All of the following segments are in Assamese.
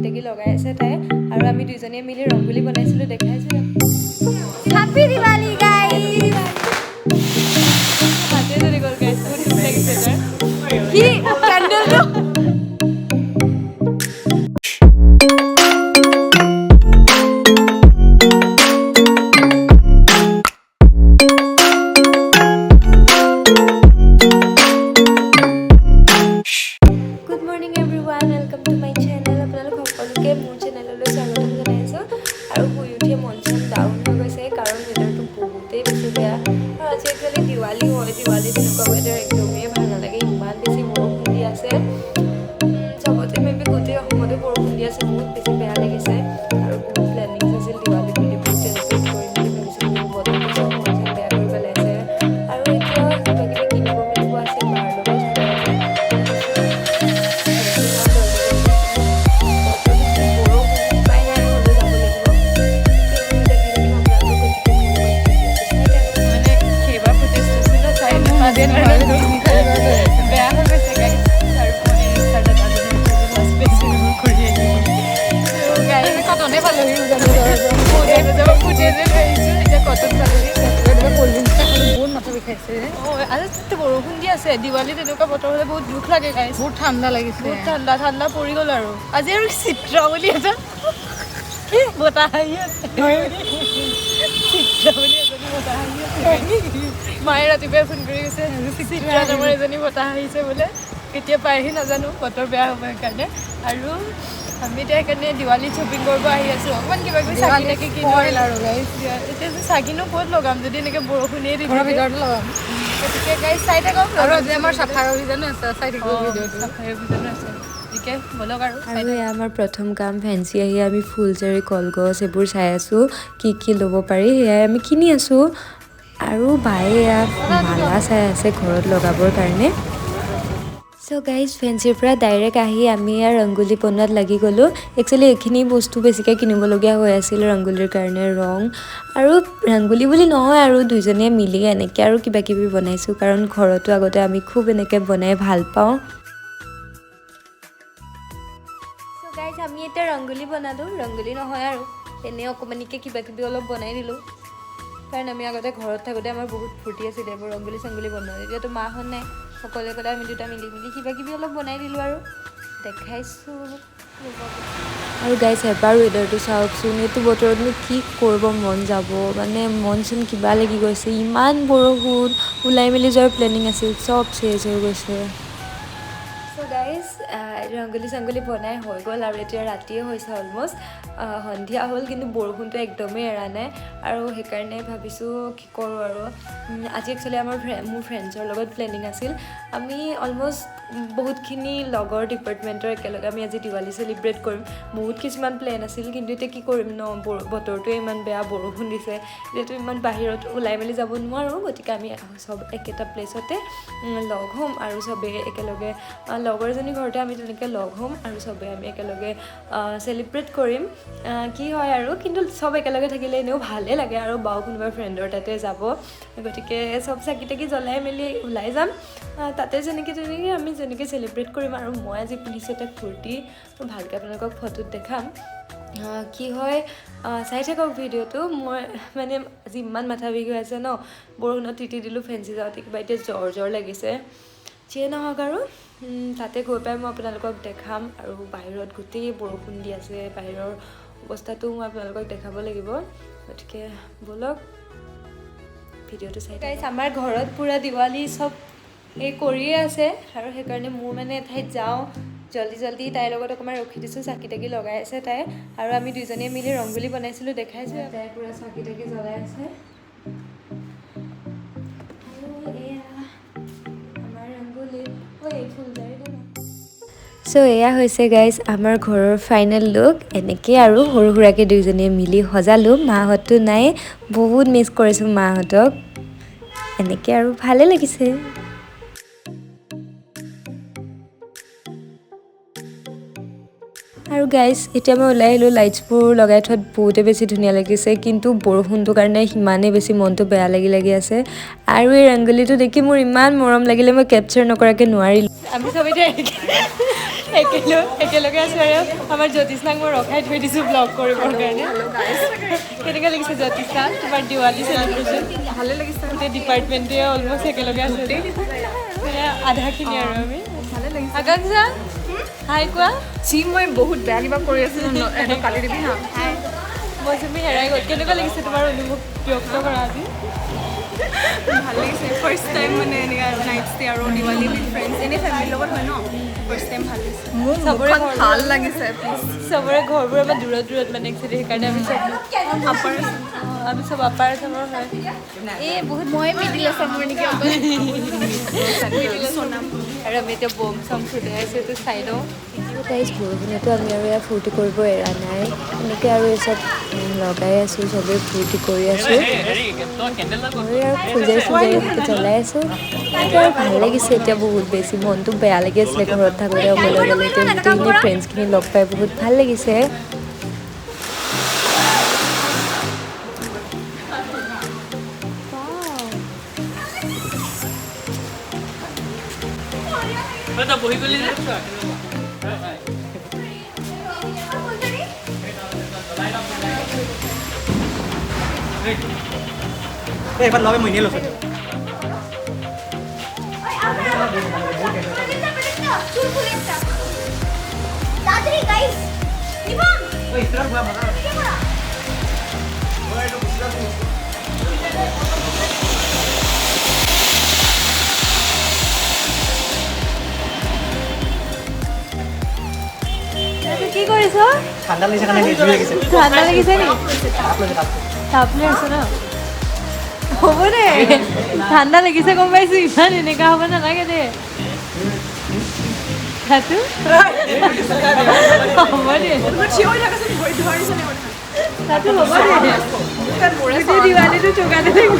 টাকি লগাই আছে তাই আৰু আমি দুইজনীয়ে মিলি ৰংগোলী বনাইছিলোঁ দেখাইছোঁ হ্যাপি দিৱালী গাইস হাতে ধৰি গ'ল গাইছ বহুত দুখ লাগিছে তাৰ কি ক্যান্ডেলটো Diwali হয় Diwali তেনেকুৱা weather একদমেই ভাল নালাগে ইমান বেছি বৰষুণ দি আছে চবতে মেবি গোটেই অসমতে বৰষুণ দি আছে বহুত বেছি বেয়া লাগিছে আৰু বহুত প্লেনিং আছিল Diwali বুলি বহুত চেলিব্ৰেট কৰিম বুলি ভাবিছিলোঁ বতৰটো চব বেয়া কৰি পেলাইছে আৰু এতিয়া কিবা কিবি কিনিব মেলিব আছে মাৰ লগত বৰষুণ দি আছে দিৱালী তেনেকুৱা বতৰ হ'লে বহুত দুখ লাগে গাইছ বহুত ঠাণ্ডা লাগিছে বহুত ঠাণ্ডা পৰি গ'ল আৰু আজি আৰু চিত্ৰ বুলি এটা বতাহ আহি আছে চিত্ৰ বুলি এজনী বতাহ আহি আছে মায়ে ৰাতিপুৱাই ফোন কৰি গৈছে চিত্ৰ নামৰ এজনী বতাহ আহিছে বোলে কেতিয়া পায়হি নাজানো বতৰ বেয়া হ'ব সেইকাৰণে আৰু আমি এতিয়া সেইকাৰণে দিৱালী শ্বপিং কৰিব আহি আছোঁ অকণমান কিবা কিবি চাকি তাকি কিনো আৰু এতিয়া যে চাকিনো ক'ত লগাম যদি এনেকৈ বৰষুণেই দি ঘৰৰ ভিতৰতে লগাম গতিকে গাইছ চাই থাকক আৰু আজি আমাৰ চাফাই অভিযানো আছে চাই থাকিব ভিডিঅ'টো চাফাই অভিযানো আছে গতিকে ব'লক আৰু এয়া আমাৰ প্ৰথম কাম ফেঞ্চি আহি আমি ফুলজাৰি কলগছ এইবোৰ চাই আছোঁ কি ল'ব পাৰি সেয়াই আমি কিনি আছোঁ আৰু বায়ে এয়া মালা চাই আছে ঘৰত লগাবৰ কাৰণে চ' গাইজ ফেঞ্চিৰ পৰা ডাইৰেক্ট আহি আমি ইয়াৰ ৰংগোলী বনোৱাত লাগি গ'লোঁ একচুৱেলি এইখিনি বস্তু বেছিকৈ কিনিবলগীয়া হৈ আছিল ৰংগোলীৰ কাৰণে ৰং আৰু ৰংগোলী বুলি নহয় আৰু দুইজনীয়ে মিলি এনেকৈ আৰু কিবা কিবি বনাইছোঁ কাৰণ ঘৰতো আগতে আমি খুব এনেকৈ বনাই ভাল পাওঁ চ' গাইজ আমি এতিয়া ৰংগোলী বনালোঁ ৰংগোলী নহয় আৰু এনেই অকণমানিকৈ কিবা কিবি অলপ বনাই দিলোঁ কাৰণ আমি আগতে ঘৰত থাকোঁতে আমাৰ বহুত ফূৰ্তি আছিলে এইবোৰ ৰংগোলী চংগোলী বনোৱা এতিয়াতো মাহঁত নাই সকলোৱে ক'লে আমি দুটা মিলি কিবা কিবি অলপ বনাই দিলোঁ আৰু দেখাইছোঁ আৰু গাইছ এবাৰ ৱেডাৰটো চাওকচোন এইটো বতৰতনো কি কৰিব মন যাব মানে মন চোন কিবা লাগি গৈছে ইমান বৰষুণ ওলাই মেলি যোৱাৰ প্লেনিং আছিল চব চেঞ্জ হৈ গৈছে চ' গাইজ ৰংগোলী চংগোলী বনাই হৈ গ'ল আৰু এতিয়া ৰাতিয়ে হৈছে অলমষ্ট সন্ধিয়া হ'ল কিন্তু বৰষুণটো একদমেই এৰা নাই আৰু সেইকাৰণে ভাবিছোঁ কি কৰোঁ আৰু আজি একচুৱেলি মোৰ ফ্ৰেণ্ডছৰ লগত প্লেনিং আছিল আমি অলমষ্ট বহুতখিনি লগৰ ডিপাৰ্টমেণ্টৰ একেলগে আমি আজি দিৱালী চেলিব্ৰেট কৰিম বহুত কিছুমান প্লেন আছিল কিন্তু এতিয়া কি কৰিম ন বতৰটোৱে ইমান বেয়া বৰষুণ দিছে এতিয়াতো ইমান বাহিৰত ওলাই মেলি যাব নোৱাৰোঁ গতিকে আমি চব একেটা প্লেচতে লগ হ'ম আৰু চবেই একেলগে লগৰজনী ঘৰতে আমি তেনেকৈ লগ হ'ম আৰু চবেই আমি একেলগে চেলিব্ৰেট কৰিম কি হয় আৰু কিন্তু চব একেলগে থাকিলে এনেও ভালেই লাগে আৰু বাও কোনোবা ফ্ৰেণ্ডৰ তাতে যাব গতিকে চব চাকি তাকি জ্বলাই মেলি ওলাই যাম তাতে যেনেকৈ আমি যেনেকৈ চেলিব্ৰেট কৰিম আৰু মই আজি পিন্ধিছোঁ এটা কুৰ্তি মই ভালকৈ আপোনালোকক ফটোত দেখাম কি হয় চাই থাকক ভিডিঅ'টো মই মানে আজি ইমান মাথা বিষ হৈ আছে ন বৰষুণত তিতি দিলোঁ ফেঞ্চি যাওঁতে কিবা এতিয়া জ্বৰ লাগিছে যিয়ে নহওক আৰু তাতে গৈ পাই মই আপোনালোকক দেখাম আৰু বাহিৰত গোটেই বৰষুণ দি আছে বাহিৰৰ অৱস্থাটো মই আপোনালোকক দেখাব লাগিব গতিকে ব'লক ভিডিঅ'টো চাই গাইছ আমাৰ ঘৰত পূৰা দিৱালী চব এই কৰিয়ে আছে আৰু সেইকাৰণে মোৰ মানে এঠাইত যাওঁ জল্দি তাইৰ লগত অকণমান ৰখি দিছোঁ চাকি তাকি লগাই আছে তাই আৰু আমি দুইজনীয়ে মিলি ৰংগোলী বনাইছিলোঁ দেখাইছোঁ তাই পূৰা চাকি তাকি জ্বলাই আছে চ' এয়া হৈছে গাইজ আমাৰ ঘৰৰ ফাইনেল লুক এনেকৈ আৰু সৰু সুৰাকৈ দুইজনীয়ে মিলি সজালোঁ মাহঁততো নাই বহুত মিছ কৰিছোঁ মাহঁতক এনেকৈ আৰু ভালে লাগিছে আৰু গাইজ এতিয়া মই ওলাই আহিলোঁ লাইটছবোৰ লগাই থোৱাত বহুতে বেছি ধুনীয়া লাগিছে কিন্তু বৰষুণটোৰ কাৰণে সিমানেই বেছি মনটো বেয়া লাগি আছে আৰু এই ৰংগোলীটো দেখি মোৰ ইমান মৰম লাগিলে মই কেপচাৰ নকৰাকৈ নোৱাৰিলোঁ আমি চবেই একেলগে আছোঁ আৰু আমাৰ জ্যোতিষ্ণাক মই ৰখাই থৈ দিছোঁ ব্লগ কৰিবৰ কাৰণে কেনেকুৱা লাগিছে জ্যোতিষ্ণা তোমাৰ দিৱালী চেলিব্ৰেশ্যন ভালে লাগিছে গোটেই ডিপাৰ্টমেণ্টে অলমষ্ট একেলগে আছোঁ আধাখিনি আৰু আমি ভালে লাগিছে আকাংক্ষা হাই কোৱা মই বহুত বেয়া কিবা কৰি আছিলোঁ কালি দিবি হা মই তুমি হেৰাই গ'ল কেনেকুৱা লাগিছে তোমাৰ অনুভৱ ব্যক্ত কৰা আজি ভাল লাগিছে ফাৰ্ষ্ট টাইম মানে এনেকুৱা নাইট ষ্টে আৰু দিৱালী উইথ ফ্ৰেণ্ডছ এনেই ফেমিলিৰ লগত হয় ন ফাৰ্ষ্ট টাইম ভাল লাগিছে চবৰে ভাল লাগিছে প্লিজ চবৰে ঘৰবোৰ আমাৰ দূৰত মানে একচুৱেলি সেইকাৰণে আমি চব আপাৰ আছামৰ হয় এই বহুত মই মিডিল আছামৰ নেকি আৰু আমি এতিয়া বম চম ফুটাই আছোঁ এইটো চাই লওঁ গাইজ বৰষুণতো আমি আৰু ইয়াত ফূৰ্তি কৰিব এৰা নাই এনেকৈ আৰু এই চব লগাই আছোঁ চবেই ফূৰ্তি কৰি আছোঁ মই আৰু পূজাই জ্বলাই আছোঁ এতিয়া আৰু ভাল লাগিছে এতিয়া বহুত বেছি মনটো বেয়া লাগি আছিলে ঘৰত থাকোঁতে অকলে অকলে এতিয়া গোটেইখিনি ফ্ৰেণ্ডছখিনি লগ পাই বহুত ভাল লাগিছে বহি গলি এবাৰ লগে মই নিয়ে লৈছোঁ কি কৰিছ ঠাণ্ডা লাগিছে কাৰণে জুই লাগিছে ঠাণ্ডা লাগিছে নি তাপ লৈ আছো ন হ'ব দে ঠাণ্ডা লাগিছে গম পাইছোঁ ইমান এনেকুৱা হ'ব নালাগে দে তাতো হ'ব দে তাতো হ'ব দে গোটেই দিৱালীটো চৌকাতে থাকিব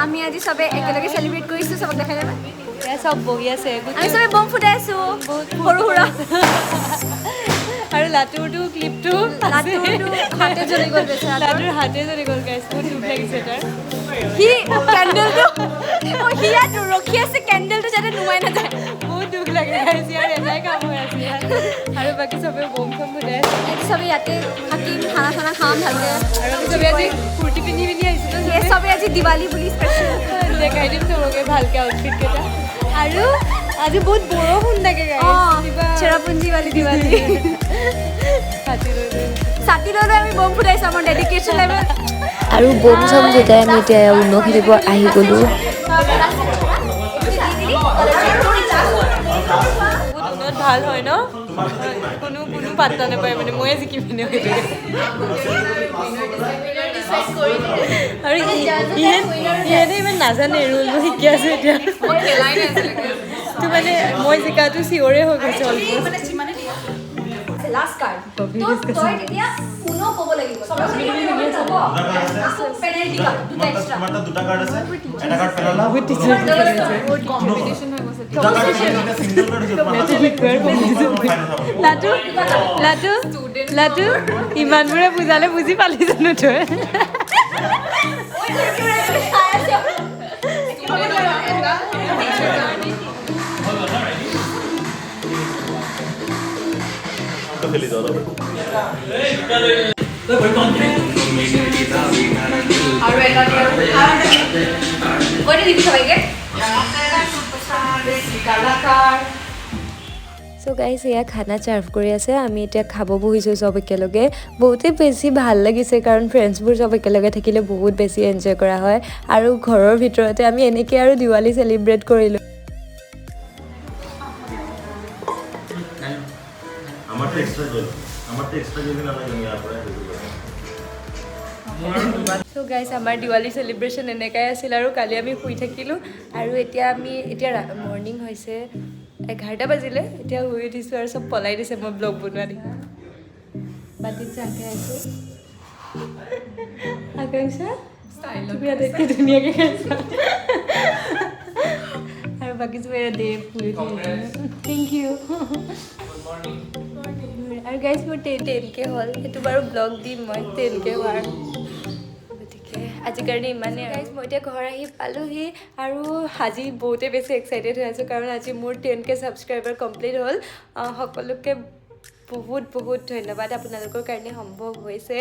আমি আজি চবে একেলগে চেলিব্ৰেট কৰিছোঁ চবক দেখাই যাবা চব বহি আছে আমি চবে বম ফুটাইছোঁ বহুত সৰু সুৰা আৰু লাটুৰটো ক্লিপটো হাতে জ্বলি গ'ল বেচেৰা লাটুৰ হাতে জ্বলি গ'ল গাইছ বহুত দুখ লাগিছে তাৰ সি কেণ্ডেলটো সি ইয়াত ৰখি আছে কেণ্ডেলটো যাতে নুমাই নাযায় বহুত দুখ লাগে গাইছ ইয়াৰ এটাই কাম হৈ আছে আৰু বাকী চবে বম চম ফুটাই আছে আজি চবে ইয়াতে থাকিম খানা চানা খাম ভালকৈ আৰু আমি চবে আজি কুৰ্তি পিন্ধি আহিছিলোঁ চবে আজি দিৱালী বুলি স্পেচিয়েল দেখাই দিম চবকে ভালকৈ আউটফিট কেইটা আৰু আজি বহুত বৰষুণ লাগে চেৰাপুঞ্জী বালি দিৱালী ছাতি লৈ আমি বম ফুটাইছোঁ আমাৰ ডেডিকেশ্যন লেভেল আৰু বম চম ফুটাই আমি এতিয়া উন্নত খেলিব আহি গ'লোঁ বহুত ভাল হয় ন কোনো পাত্তা নাপায় মানে ময়ে জিকি পিনে আৰু ইহঁতে ইমান নাজানে ৰুলবোৰ শিকি আছে এতিয়া তো মানে মই জিকাটো চিঞৰে হৈ গৈছে অলমষ্ট লাষ্ট কাৰ্ড তই তেতিয়া পুনৰ ক'ব লাগিব পেনাল্টি কাৰ্ড দুটা এক্সট্ৰা তোমাৰ তাত দুটা কাৰ্ড আছে এটা কাৰ্ড পেলালা কম্পিটিশ্যন হৈ গৈছে দুটা কাৰ্ড সিঙ্গেল কাৰ্ড লাটু ইমানবোৰে বুজালে বুজি পালি জানো তই খেলি যাও চ' গাইজ এয়া খানা চাৰ্ভ কৰি আছে আমি এতিয়া খাব বহিছোঁ চব একেলগে বহুতেই বেছি ভাল লাগিছে কাৰণ ফ্ৰেণ্ডছবোৰ চব একেলগে থাকিলে বহুত বেছি এনজয় কৰা হয় আৰু ঘৰৰ ভিতৰতে আমি এনেকৈ আৰু দিৱালী চেলিব্ৰেট কৰিলোঁ আমাৰটো এক্সট্ৰা গ'ল নালাগে ইয়াৰ পৰা চ' গাইজ আমাৰ দিৱালী চেলিব্ৰেশ্যন এনেকুৱাই আছিল আৰু কালি আমি শুই থাকিলোঁ আৰু এতিয়া মৰ্ণিং হৈছে 11টা বাজিলে এতিয়া শুই উঠিছোঁ আৰু চব পলাই দিছে মই ব্লগ বনোৱা দেখি বাতিত চাহ খাই আছোঁ আকাংক্ষা তুমি আটাইতকৈ ধুনীয়াকৈ খাইছা আৰু বাকিছো দে থেংক ইউ আৰু গাইজ মোৰ 10K হ'ল সেইটো বাৰু ব্লগ দিম মই 10K হোৱাৰ গতিকে আজিৰ কাৰণে ইমানেই গাইজ মই এতিয়া ঘৰ আহি পালোহি আৰু আজি বহুতেই বেছি এক্সাইটেড হৈ আছোঁ কাৰণ আজি মোৰ 10K ছাবস্ক্ৰাইবাৰ কমপ্লিট হ'ল সকলোকে বহুত বহুত ধন্যবাদ আপোনালোকৰ কাৰণে সম্ভৱ হৈছে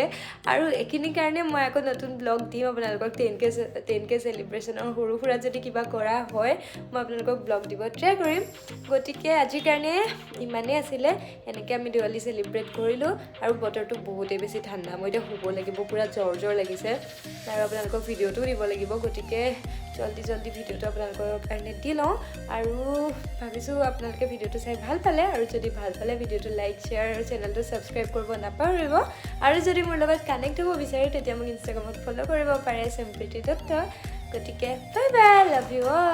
আৰু এইখিনিৰ কাৰণে মই আকৌ নতুন ব্লগ দিম আপোনালোকক 10K চেলিব্ৰেশ্যনৰ সৰু সুৰা যদি কিবা কৰা হয় মই আপোনালোকক ব্লগ দিব ট্ৰাই কৰিম গতিকে আজিৰ কাৰণে ইমানেই আছিলে এনেকৈ আমি দিৱালী চেলিব্ৰেট কৰিলোঁ আৰু বতৰটো বহুতেই বেছি ঠাণ্ডা মই এতিয়া শুব লাগিব পূৰা জ্বৰ লাগিছে আৰু আপোনালোকক ভিডিঅ'টোও দিব লাগিব গতিকে জল্দি ভিডিঅ'টো আপোনালোকৰ কাৰণে দি লওঁ আৰু ভাবিছোঁ আপোনালোকে ভিডিঅ'টো চাই ভাল পালে আৰু যদি ভাল পালে ভিডিঅ'টো লাইক শ্বেয়াৰ আৰু চেনেলটো ছাবস্ক্ৰাইব কৰিব নাপাহৰিব আৰু যদি মোৰ লগত কানেক্ট হ'ব বিচাৰে তেতিয়া মোক ইনষ্টাগ্ৰামত ফ'ল' কৰিব পাৰে Sampreeti গতিকে bye bye love you all